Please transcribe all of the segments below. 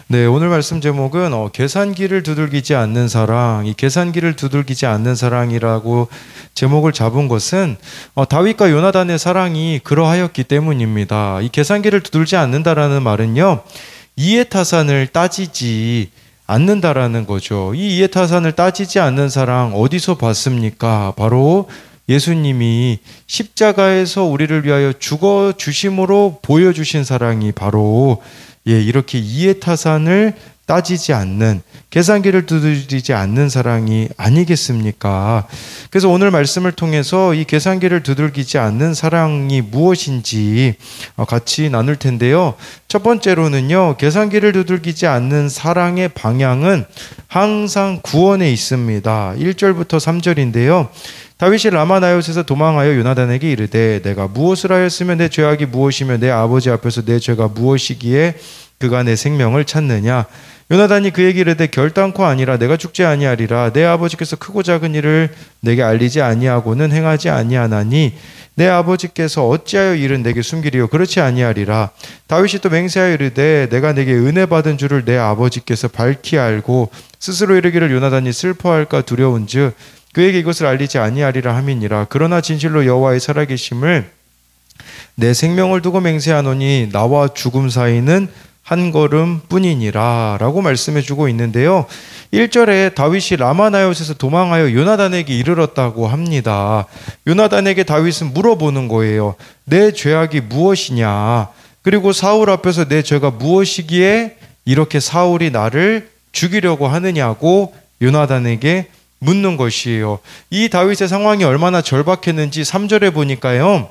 네, 오늘 말씀 제목은 계산기를 두들기지 않는 사랑, 이 계산기를 두들기지 않는 사랑이라고 제목을 잡은 것은 다윗과 요나단의 사랑이 그러하였기 때문입니다. 이 계산기를 두들지 않는다라는 말은요, 이해타산을 따지지 않는다라는 거죠. 이 이해타산을 따지지 않는 사랑 어디서 봤습니까? 바로 예수님이 십자가에서 우리를 위하여 죽어 주심으로 보여주신 사랑이 바로 이렇게 이해타산을 따지지 않는, 계산기를 두드리지 않는 사랑이 아니겠습니까? 그래서 오늘 말씀을 통해서 이 계산기를 두들기지 않는 사랑이 무엇인지 같이 나눌 텐데요. 첫 번째로는요, 계산기를 두들기지 않는 사랑의 방향은 항상 구원에 있습니다. 1절부터 3절인데요. 다윗이 라마나요스에서 도망하여 요나단에게 이르되 내가 무엇을 하였으며 내 죄악이 무엇이며 내 아버지 앞에서 내 죄가 무엇이기에 그가 내 생명을 찾느냐. 요나단이 그에게 이르되 결단코 아니라 내가 죽지 아니하리라. 내 아버지께서 크고 작은 일을 내게 알리지 아니하고는 행하지 아니하나니 내 아버지께서 어찌하여 일은 내게 숨기리요. 그렇지 아니하리라. 다윗이 또 맹세하여 이르되 내가 내게 은혜 받은 줄을 내 아버지께서 밝히 알고 스스로 이르기를 요나단이 슬퍼할까 두려운즉 그에게 이것을 알리지 아니하리라 함이니라. 그러나 진실로 여호와의 살아계심을 내 생명을 두고 맹세하노니 나와 죽음 사이는 한 걸음 뿐이니라 라고 말씀해주고 있는데요. 1절에 다윗이 라마나요스에서 도망하여 요나단에게 이르렀다고 합니다. 요나단에게 다윗은 물어보는 거예요. 내 죄악이 무엇이냐, 그리고 사울 앞에서 내 죄가 무엇이기에 이렇게 사울이 나를 죽이려고 하느냐고 요나단에게 묻는 것이에요. 이 다윗의 상황이 얼마나 절박했는지 3절에 보니까요,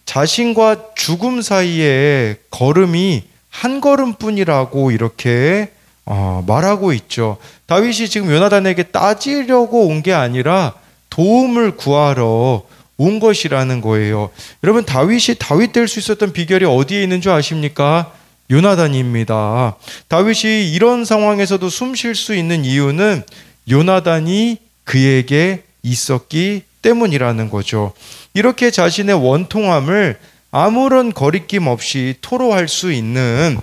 자신과 죽음 사이에 걸음이 한 걸음뿐이라고 이렇게 말하고 있죠. 다윗이 지금 요나단에게 따지려고 온 게 아니라 도움을 구하러 온 것이라는 거예요. 여러분, 다윗이 다윗 될 수 있었던 비결이 어디에 있는 줄 아십니까? 요나단입니다. 다윗이 이런 상황에서도 숨 쉴 수 있는 이유는 요나단이 그에게 있었기 때문이라는 거죠. 이렇게 자신의 원통함을 아무런 거리낌 없이 토로할 수 있는,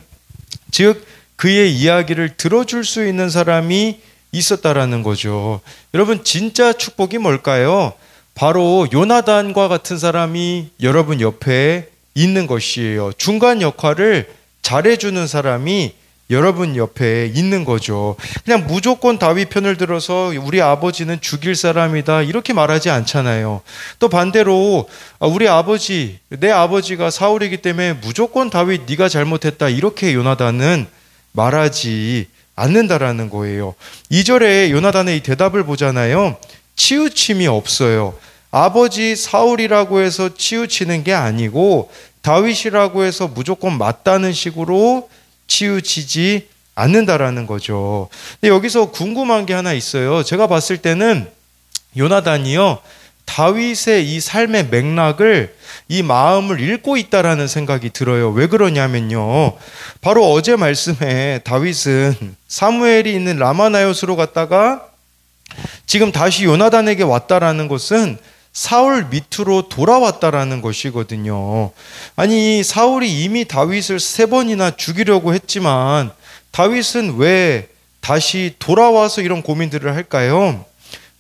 즉 그의 이야기를 들어줄 수 있는 사람이 있었다라는 거죠. 여러분, 진짜 축복이 뭘까요? 바로 요나단과 같은 사람이 여러분 옆에 있는 것이에요. 중간 역할을 잘해주는 사람이 여러분 옆에 있는 거죠. 그냥 무조건 다윗 편을 들어서 우리 아버지는 죽일 사람이다 이렇게 말하지 않잖아요. 또 반대로 우리 아버지, 내 아버지가 사울이기 때문에 무조건 다윗 네가 잘못했다 이렇게 요나단은 말하지 않는다라는 거예요. 2절에 요나단의 이 대답을 보잖아요. 치우침이 없어요. 아버지 사울이라고 해서 치우치는 게 아니고 다윗이라고 해서 무조건 맞다는 식으로 치우치지 않는다라는 거죠. 근데 여기서 궁금한 게 하나 있어요. 제가 봤을 때는 요나단이요, 다윗의 이 삶의 맥락을, 이 마음을 읽고 있다라는 생각이 들어요. 왜 그러냐면요, 바로 어제 말씀에 다윗은 사무엘이 있는 라마나요스로 갔다가 지금 다시 요나단에게 왔다라는 것은 사울 밑으로 돌아왔다라는 것이거든요. 아니, 사울이 이미 다윗을 3번이나 죽이려고 했지만 다윗은 왜 다시 돌아와서 이런 고민들을 할까요?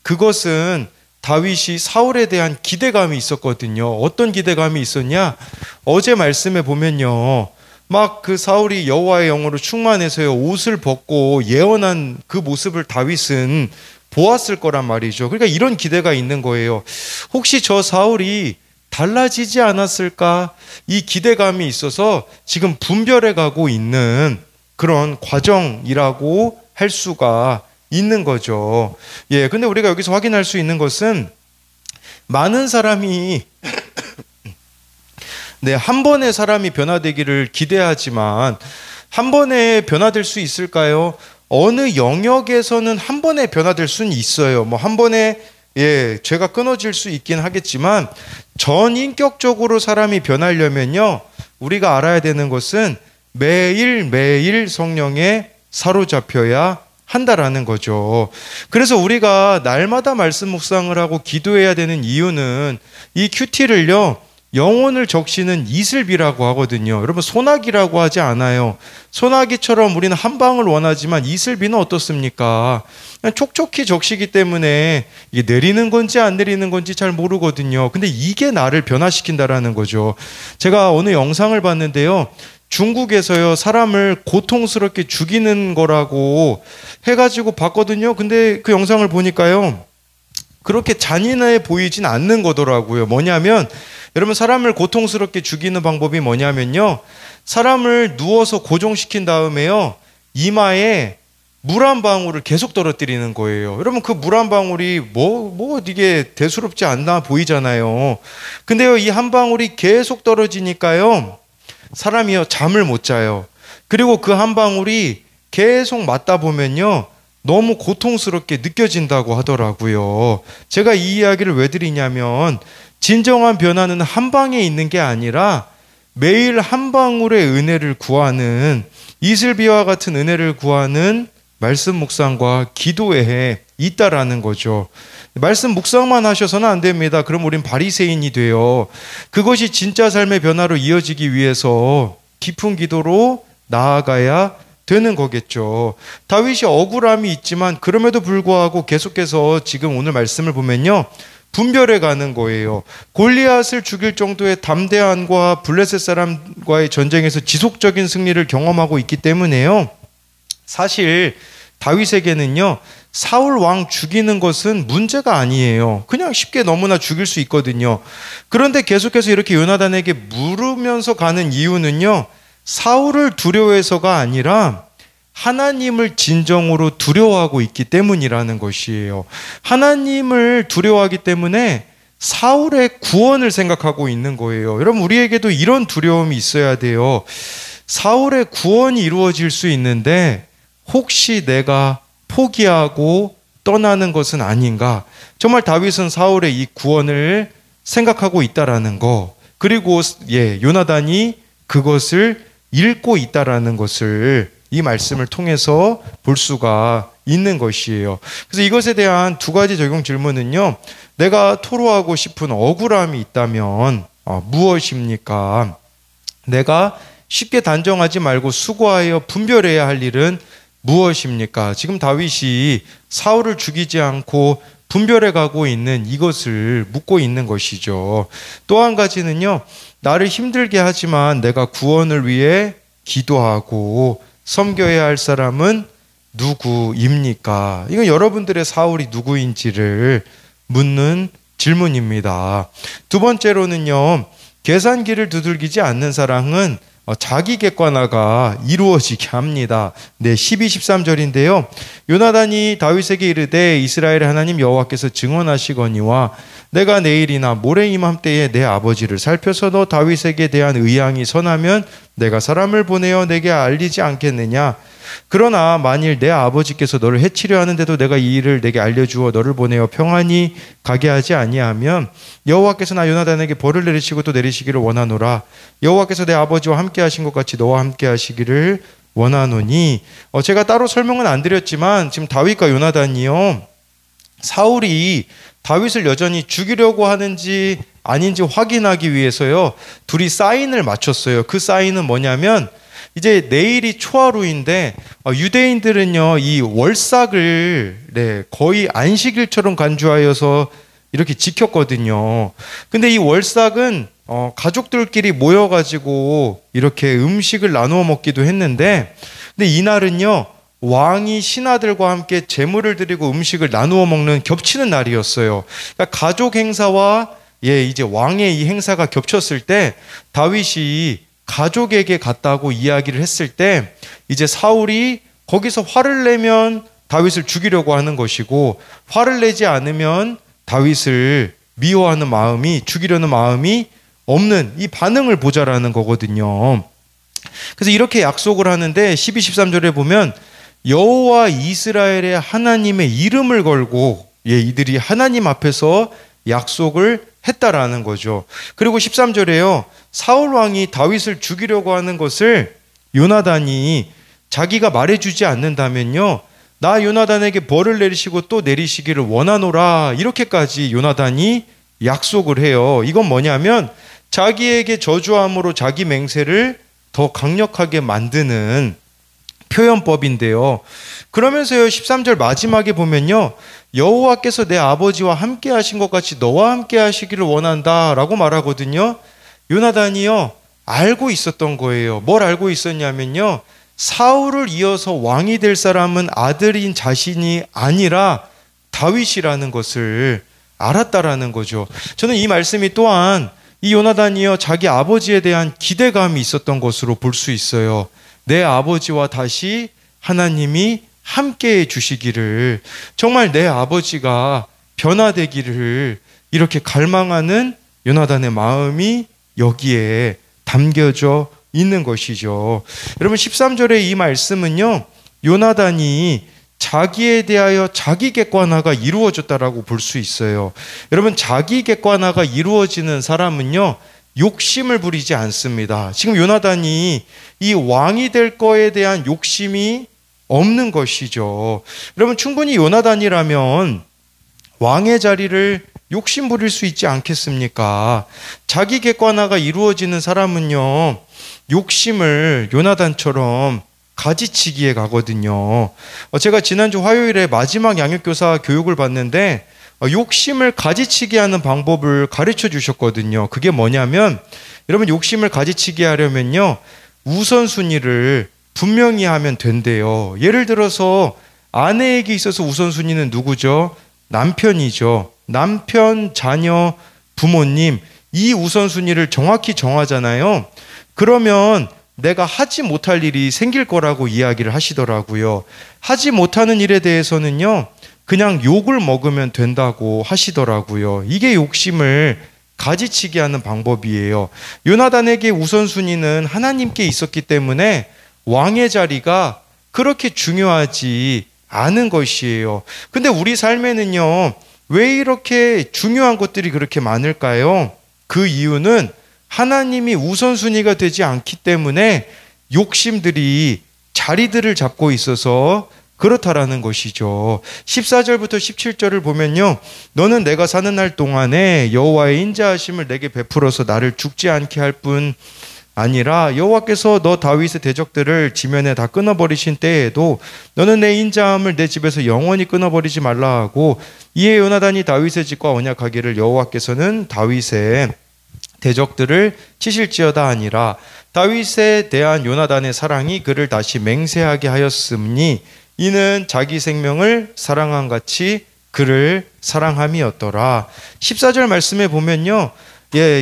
그것은 다윗이 사울에 대한 기대감이 있었거든요. 어떤 기대감이 있었냐? 어제 말씀에 보면요, 막 그 사울이 여호와의 영으로 충만해서요, 옷을 벗고 예언한 그 모습을 다윗은 보았을 거란 말이죠. 그러니까 이런 기대가 있는 거예요. 혹시 저 사울이 달라지지 않았을까? 이 기대감이 있어서 지금 분별해 가고 있는 그런 과정이라고 할 수가 있는 거죠. 근데 우리가 여기서 확인할 수 있는 것은 많은 사람이 한 번에 사람이 변화되기를 기대하지만 한 번에 변화될 수 있을까요? 어느 영역에서는 한 번에 변화될 수는 있어요. 한 번에 죄가 끊어질 수 있긴 하겠지만 전인격적으로 사람이 변하려면요, 우리가 알아야 되는 것은 매일매일 성령에 사로잡혀야 한다라는 거죠. 그래서 우리가 날마다 말씀 묵상을 하고 기도해야 되는 이유는 이 큐티를요, 영혼을 적시는 이슬비라고 하거든요. 여러분, 소나기라고 하지 않아요. 소나기처럼 우리는 한 방을 원하지만 이슬비는 어떻습니까? 그냥 촉촉히 적시기 때문에 이게 내리는 건지 안 내리는 건지 잘 모르거든요. 근데 이게 나를 변화시킨다라는 거죠. 제가 어느 영상을 봤는데요. 중국에서요, 사람을 고통스럽게 죽이는 거라고 해가지고 봤거든요. 근데 그 영상을 보니까요, 그렇게 잔인해 보이진 않는 거더라고요. 뭐냐면, 여러분, 사람을 고통스럽게 죽이는 방법이 뭐냐면요, 사람을 누워서 고정시킨 다음에요, 이마에 물 한 방울을 계속 떨어뜨리는 거예요. 여러분, 그 물 한 방울이 이게 대수롭지 않나 보이잖아요. 근데요, 이 한 방울이 계속 떨어지니까요, 사람이요, 잠을 못 자요. 그리고 그 한 방울이 계속 맞다 보면요, 너무 고통스럽게 느껴진다고 하더라고요. 제가 이 이야기를 왜 드리냐면, 진정한 변화는 한 방에 있는 게 아니라 매일 한 방울의 은혜를 구하는, 이슬비와 같은 은혜를 구하는 말씀 묵상과 기도에 있다라는 거죠. 말씀 묵상만 하셔서는 안 됩니다. 그럼 우린 바리새인이 돼요. 그것이 진짜 삶의 변화로 이어지기 위해서 깊은 기도로 나아가야 되는 거겠죠. 다윗이 억울함이 있지만 그럼에도 불구하고 계속해서 지금 오늘 말씀을 보면요, 분별해 가는 거예요. 골리앗을 죽일 정도의 담대함과 블레셋 사람과의 전쟁에서 지속적인 승리를 경험하고 있기 때문에요, 사실 다윗에게는요, 사울 왕 죽이는 것은 문제가 아니에요. 그냥 쉽게 너무나 죽일 수 있거든요. 그런데 계속해서 이렇게 요나단에게 물으면서 가는 이유는요, 사울을 두려워해서가 아니라 하나님을 진정으로 두려워하고 있기 때문이라는 것이에요. 하나님을 두려워하기 때문에 사울의 구원을 생각하고 있는 거예요. 여러분, 우리에게도 이런 두려움이 있어야 돼요. 사울의 구원이 이루어질 수 있는데 혹시 내가 포기하고 떠나는 것은 아닌가? 정말 다윗은 사울의 이 구원을 생각하고 있다라는 거, 그리고 요나단이 그것을 읽고 있다라는 것을 이 말씀을 통해서 볼 수가 있는 것이에요. 그래서 이것에 대한 두 가지 적용 질문은요, 내가 토로하고 싶은 억울함이 있다면 무엇입니까? 내가 쉽게 단정하지 말고 수고하여 분별해야 할 일은 무엇입니까? 지금 다윗이 사울을 죽이지 않고 분별해 가고 있는 이것을 묻고 있는 것이죠. 또 한 가지는요, 나를 힘들게 하지만 내가 구원을 위해 기도하고 섬겨야 할 사람은 누구입니까? 이건 여러분들의 사울이 누구인지를 묻는 질문입니다. 두 번째로는요, 계산기를 두들기지 않는 사랑은 자기 객관화가 이루어지게 합니다. 12, 13절인데요. 요나단이 다윗에게 이르되 이스라엘의 하나님 여호와께서 증언하시거니와 내가 내일이나 모레 이맘때에 내 아버지를 살펴서 너 다윗에게 대한 의향이 선하면 내가 사람을 보내어 내게 알리지 않겠느냐. 그러나 만일 내 아버지께서 너를 해치려 하는데도 내가 이 일을 내게 알려주어 너를 보내어 평안히 가게 하지 아니하면 여호와께서 나 요나단에게 벌을 내리시고 또 내리시기를 원하노라. 여호와께서 내 아버지와 함께 하신 것 같이 너와 함께 하시기를 원하노니. 제가 따로 설명은 안 드렸지만 지금 다윗과 요나단이요, 사울이 다윗을 여전히 죽이려고 하는지 아닌지 확인하기 위해서요, 둘이 사인을 맞췄어요. 그 사인은 뭐냐면, 이제 내일이 초하루인데 유대인들은요, 이 월삭을 거의 안식일처럼 간주하여서 이렇게 지켰거든요. 근데 이 월삭은 가족들끼리 모여가지고 이렇게 음식을 나누어 먹기도 했는데, 근데 이날은요, 왕이 신하들과 함께 제물을 드리고 음식을 나누어 먹는 겹치는 날이었어요. 그러니까 가족 행사와 이제 왕의 이 행사가 겹쳤을 때 다윗이 가족에게 갔다고 이야기를 했을 때 이제 사울이 거기서 화를 내면 다윗을 죽이려고 하는 것이고, 화를 내지 않으면 다윗을 미워하는 마음이, 죽이려는 마음이 없는 이 반응을 보자라는 거거든요. 그래서 이렇게 약속을 하는데 12, 13절에 보면 여호와 이스라엘의 하나님의 이름을 걸고 이들이 하나님 앞에서 약속을 했다라는 거죠. 그리고 13절에요, 사울 왕이 다윗을 죽이려고 하는 것을 요나단이 자기가 말해주지 않는다면요, 나 요나단에게 벌을 내리시고 또 내리시기를 원하노라, 이렇게까지 요나단이 약속을 해요. 이건 뭐냐면 자기에게 저주함으로 자기 맹세를 더 강력하게 만드는 표현법인데요. 그러면서요 13절 마지막에 보면요, 여호와께서 내 아버지와 함께 하신 것 같이 너와 함께 하시기를 원한다 라고 말하거든요. 요나단이요 알고 있었던 거예요. 뭘 알고 있었냐면요, 사울을 이어서 왕이 될 사람은 아들인 자신이 아니라 다윗이라는 것을 알았다라는 거죠. 저는 이 말씀이 또한 이 요나단이요 자기 아버지에 대한 기대감이 있었던 것으로 볼 수 있어요. 내 아버지와 다시 하나님이 함께해 주시기를, 정말 내 아버지가 변화되기를 이렇게 갈망하는 요나단의 마음이 여기에 담겨져 있는 것이죠. 여러분 13절의 이 말씀은요, 요나단이 자기에 대하여 자기 객관화가 이루어졌다라고 볼 수 있어요. 여러분 자기 객관화가 이루어지는 사람은요 욕심을 부리지 않습니다. 지금 요나단이 이 왕이 될 거에 대한 욕심이 없는 것이죠. 여러분 충분히 요나단이라면 왕의 자리를 욕심 부릴 수 있지 않겠습니까? 자기 객관화가 이루어지는 사람은요 욕심을 요나단처럼 가지치기에 가거든요. 제가 지난주 화요일에 마지막 양육교사 교육을 받는데 욕심을 가지치게 하는 방법을 가르쳐 주셨거든요. 그게 뭐냐면, 여러분 욕심을 가지치게 하려면요 우선순위를 분명히 하면 된대요. 예를 들어서 아내에게 있어서 우선순위는 누구죠? 남편이죠. 남편, 자녀, 부모님, 이 우선순위를 정확히 정하잖아요. 그러면 내가 하지 못할 일이 생길 거라고 이야기를 하시더라고요. 하지 못하는 일에 대해서는요 그냥 욕을 먹으면 된다고 하시더라고요. 이게 욕심을 가지치게 하는 방법이에요. 요나단에게 우선순위는 하나님께 있었기 때문에 왕의 자리가 그렇게 중요하지 않은 것이에요. 근데 우리 삶에는요 왜 이렇게 중요한 것들이 그렇게 많을까요? 그 이유는 하나님이 우선순위가 되지 않기 때문에 욕심들이 자리들을 잡고 있어서 그렇다라는 것이죠. 14절부터 17절을 보면요, 너는 내가 사는 날 동안에 여호와의 인자하심을 내게 베풀어서 나를 죽지 않게 할 뿐 아니라 여호와께서 너 다윗의 대적들을 지면에 다 끊어버리신 때에도 너는 내 인자함을 내 집에서 영원히 끊어버리지 말라 하고, 이에 요나단이 다윗의 집과 언약하기를 여호와께서는 다윗의 대적들을 치실지어다 하니라. 다윗에 대한 요나단의 사랑이 그를 다시 맹세하게 하였음니 이는 자기 생명을 사랑한 같이 그를 사랑함이었더라. 14절 말씀에 보면요,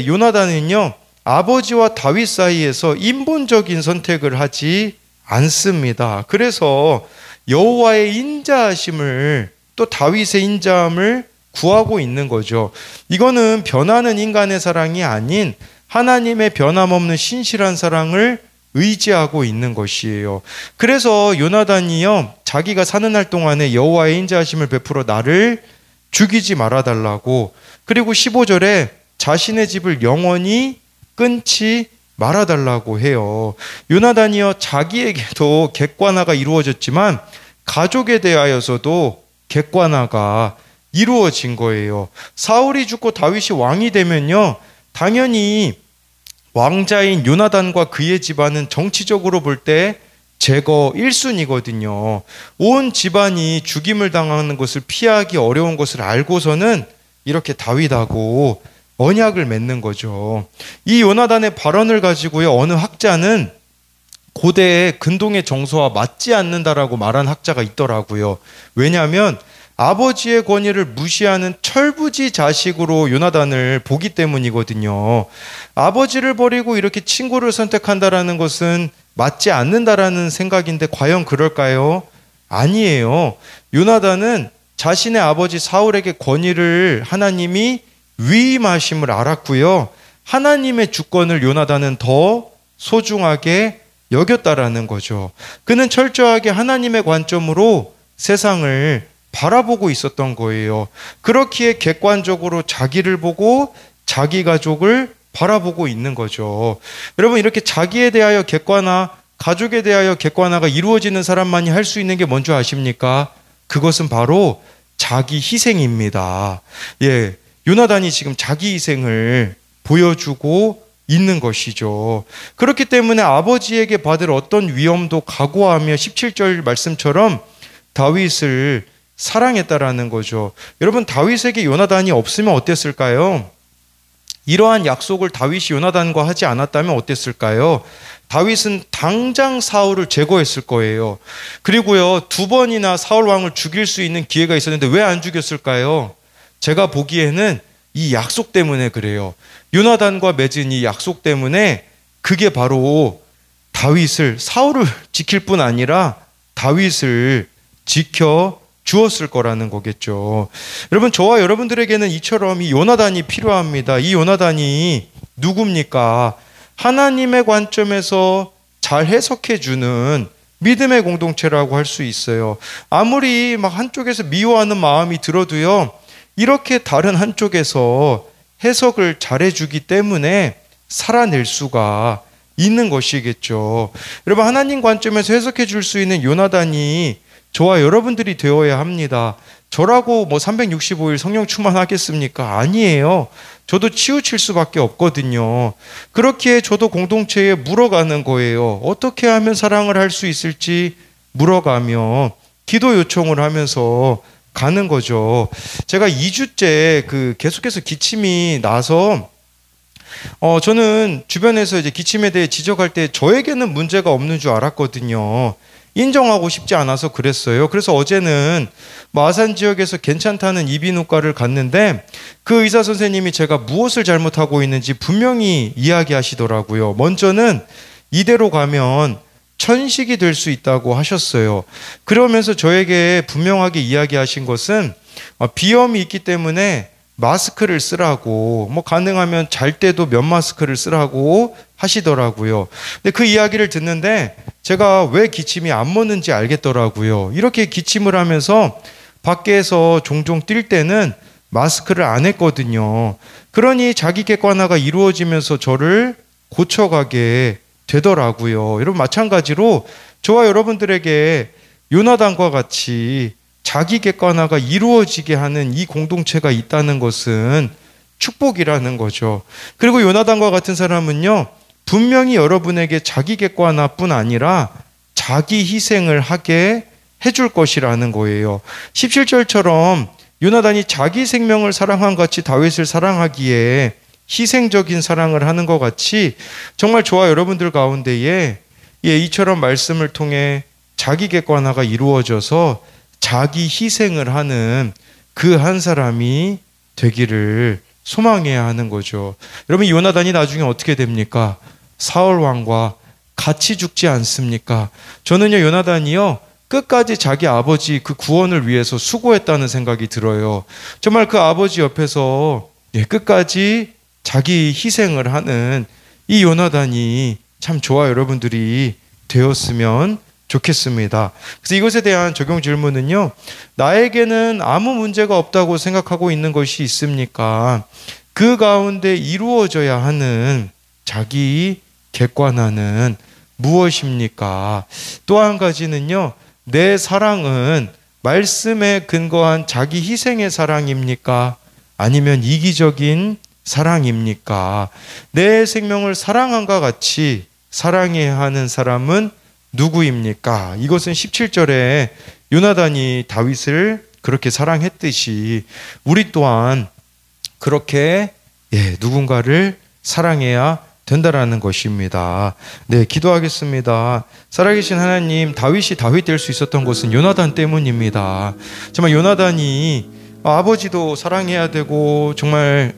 요나단은요 아버지와 다윗 사이에서 인본적인 선택을 하지 않습니다. 그래서 여호와의 인자하심을, 또 다윗의 인자함을 구하고 있는 거죠. 이거는 변하는 인간의 사랑이 아닌 하나님의 변함없는 신실한 사랑을 의지하고 있는 것이에요. 그래서 요나단이요 자기가 사는 날 동안에 여호와의 인자하심을 베풀어 나를 죽이지 말아달라고, 그리고 15절에 자신의 집을 영원히 끊지 말아달라고 해요. 요나단이요 자기에게도 객관화가 이루어졌지만 가족에 대하여서도 객관화가 이루어진 거예요. 사울이 죽고 다윗이 왕이 되면요 당연히 왕자인 요나단과 그의 집안은 정치적으로 볼 때 제거 1순위거든요. 온 집안이 죽임을 당하는 것을 피하기 어려운 것을 알고서는 이렇게 다윗하고 언약을 맺는 거죠. 이 요나단의 발언을 가지고요 어느 학자는 고대의 근동의 정서와 맞지 않는다라고 말한 학자가 있더라고요. 왜냐하면 아버지의 권위를 무시하는 철부지 자식으로 요나단을 보기 때문이거든요. 아버지를 버리고 이렇게 친구를 선택한다라는 것은 맞지 않는다라는 생각인데 과연 그럴까요? 아니에요. 요나단은 자신의 아버지 사울에게 권위를 하나님이 위임하심을 알았고요. 하나님의 주권을 요나단은 더 소중하게 여겼다라는 거죠. 그는 철저하게 하나님의 관점으로 세상을 바라보고 있었던 거예요. 그렇기에 객관적으로 자기를 보고 자기 가족을 바라보고 있는 거죠. 여러분 이렇게 자기에 대하여 객관화, 가족에 대하여 객관화가 이루어지는 사람만이 할 수 있는 게 뭔지 아십니까? 그것은 바로 자기 희생입니다. 요나단이 지금 자기 희생을 보여주고 있는 것이죠. 그렇기 때문에 아버지에게 받을 어떤 위험도 각오하며 17절 말씀처럼 다윗을 사랑했다라는 거죠. 여러분, 다윗에게 요나단이 없으면 어땠을까요? 이러한 약속을 다윗이 요나단과 하지 않았다면 어땠을까요? 다윗은 당장 사울을 제거했을 거예요. 그리고요, 2번이나 사울 왕을 죽일 수 있는 기회가 있었는데 왜 안 죽였을까요? 제가 보기에는 이 약속 때문에 그래요. 요나단과 맺은 이 약속 때문에 그게 바로 다윗을, 사울을 지킬 뿐 아니라 다윗을 지켜 주었을 거라는 거겠죠. 여러분, 저와 여러분들에게는 이처럼 이 요나단이 필요합니다. 이 요나단이 누굽니까? 하나님의 관점에서 잘 해석해 주는 믿음의 공동체라고 할 수 있어요. 아무리 막 한쪽에서 미워하는 마음이 들어도요, 이렇게 다른 한쪽에서 해석을 잘해주기 때문에 살아낼 수가 있는 것이겠죠. 여러분, 하나님 관점에서 해석해 줄 수 있는 요나단이 저와 여러분들이 되어야 합니다. 저라고 365일 성령 충만하겠습니까? 아니에요. 저도 치우칠 수밖에 없거든요. 그렇기에 저도 공동체에 물어가는 거예요. 어떻게 하면 사랑을 할 수 있을지 물어가며 기도 요청을 하면서 가는 거죠. 제가 2주째 계속해서 기침이 나서 저는 주변에서 이제 기침에 대해 지적할 때 저에게는 문제가 없는 줄 알았거든요. 인정하고 싶지 않아서 그랬어요. 그래서 어제는 마산 지역에서 괜찮다는 이비인후과를 갔는데 그 의사 선생님이 제가 무엇을 잘못하고 있는지 분명히 이야기하시더라고요. 먼저는 이대로 가면 천식이 될 수 있다고 하셨어요. 그러면서 저에게 분명하게 이야기하신 것은 비염이 있기 때문에 마스크를 쓰라고, 가능하면 잘 때도 면 마스크를 쓰라고 하시더라고요. 근데 그 이야기를 듣는데 제가 왜 기침이 안 멎는지 알겠더라고요. 이렇게 기침을 하면서 밖에서 종종 뛸 때는 마스크를 안 했거든요. 그러니 자기 객관화가 이루어지면서 저를 고쳐가게 되더라고요. 여러분, 마찬가지로 저와 여러분들에게 요나단과 같이 자기 객관화가 이루어지게 하는 이 공동체가 있다는 것은 축복이라는 거죠. 그리고 요나단과 같은 사람은요, 분명히 여러분에게 자기 객관화뿐 아니라 자기 희생을 하게 해줄 것이라는 거예요. 17절처럼 요나단이 자기 생명을 사랑한 같이 다윗을 사랑하기에 희생적인 사랑을 하는 것 같이 정말 저와 여러분들 가운데에 이처럼 말씀을 통해 자기 객관화가 이루어져서 자기 희생을 하는 그 한 사람이 되기를 소망해야 하는 거죠. 여러분, 요나단이 나중에 어떻게 됩니까? 사울 왕과 같이 죽지 않습니까? 저는요, 요나단이요, 끝까지 자기 아버지 그 구원을 위해서 수고했다는 생각이 들어요. 정말 그 아버지 옆에서 끝까지 자기 희생을 하는 이 요나단이 참 저와 여러분들이 되었으면 좋겠습니다. 그래서 이것에 대한 적용 질문은요, 나에게는 아무 문제가 없다고 생각하고 있는 것이 있습니까? 그 가운데 이루어져야 하는 자기 객관화는 무엇입니까? 또 한 가지는요, 내 사랑은 말씀에 근거한 자기 희생의 사랑입니까? 아니면 이기적인 사랑입니까? 내 생명을 사랑함과 같이 사랑해야 하는 사람은 누구입니까? 이것은 17절에 요나단이 다윗을 그렇게 사랑했듯이 우리 또한 그렇게 누군가를 사랑해야 된다라는 것입니다. 네, 기도하겠습니다. 살아계신 하나님, 다윗이 다윗 될 수 있었던 것은 요나단 때문입니다. 정말 요나단이 아버지도 사랑해야 되고 정말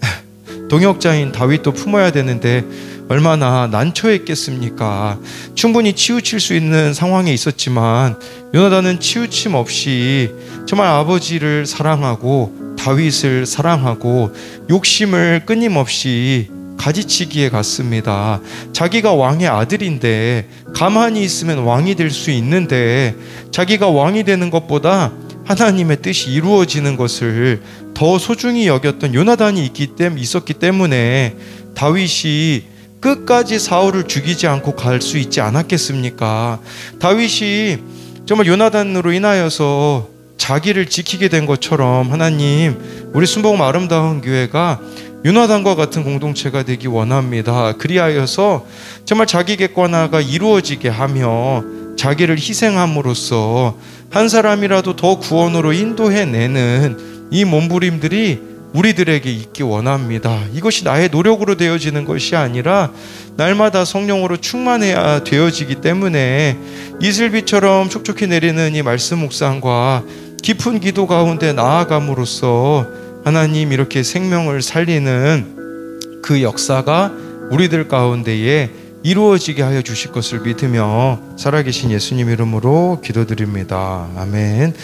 동역자인 다윗도 품어야 되는데 얼마나 난처했겠습니까? 충분히 치우칠 수 있는 상황에 있었지만 요나단은 치우침 없이 정말 아버지를 사랑하고 다윗을 사랑하고 욕심을 끊임없이 가지치기에 갔습니다. 자기가 왕의 아들인데 가만히 있으면 왕이 될 수 있는데 자기가 왕이 되는 것보다 하나님의 뜻이 이루어지는 것을 더 소중히 여겼던 요나단이 있었기 때문에 다윗이 끝까지 사울을 죽이지 않고 갈 수 있지 않았겠습니까? 다윗이 정말 요나단으로 인하여서 자기를 지키게 된 것처럼 하나님, 우리 순복음 아름다운 교회가 요나단과 같은 공동체가 되기 원합니다. 그리하여서 정말 자기 객관화가 이루어지게 하며 자기를 희생함으로써 한 사람이라도 더 구원으로 인도해내는 이 몸부림들이 우리들에게 있기 원합니다. 이것이 나의 노력으로 되어지는 것이 아니라 날마다 성령으로 충만해야 되어지기 때문에 이슬비처럼 촉촉히 내리는 이 말씀 묵상과 깊은 기도 가운데 나아감으로써 하나님 이렇게 생명을 살리는 그 역사가 우리들 가운데에 이루어지게 하여 주실 것을 믿으며 살아계신 예수님 이름으로 기도드립니다. 아멘.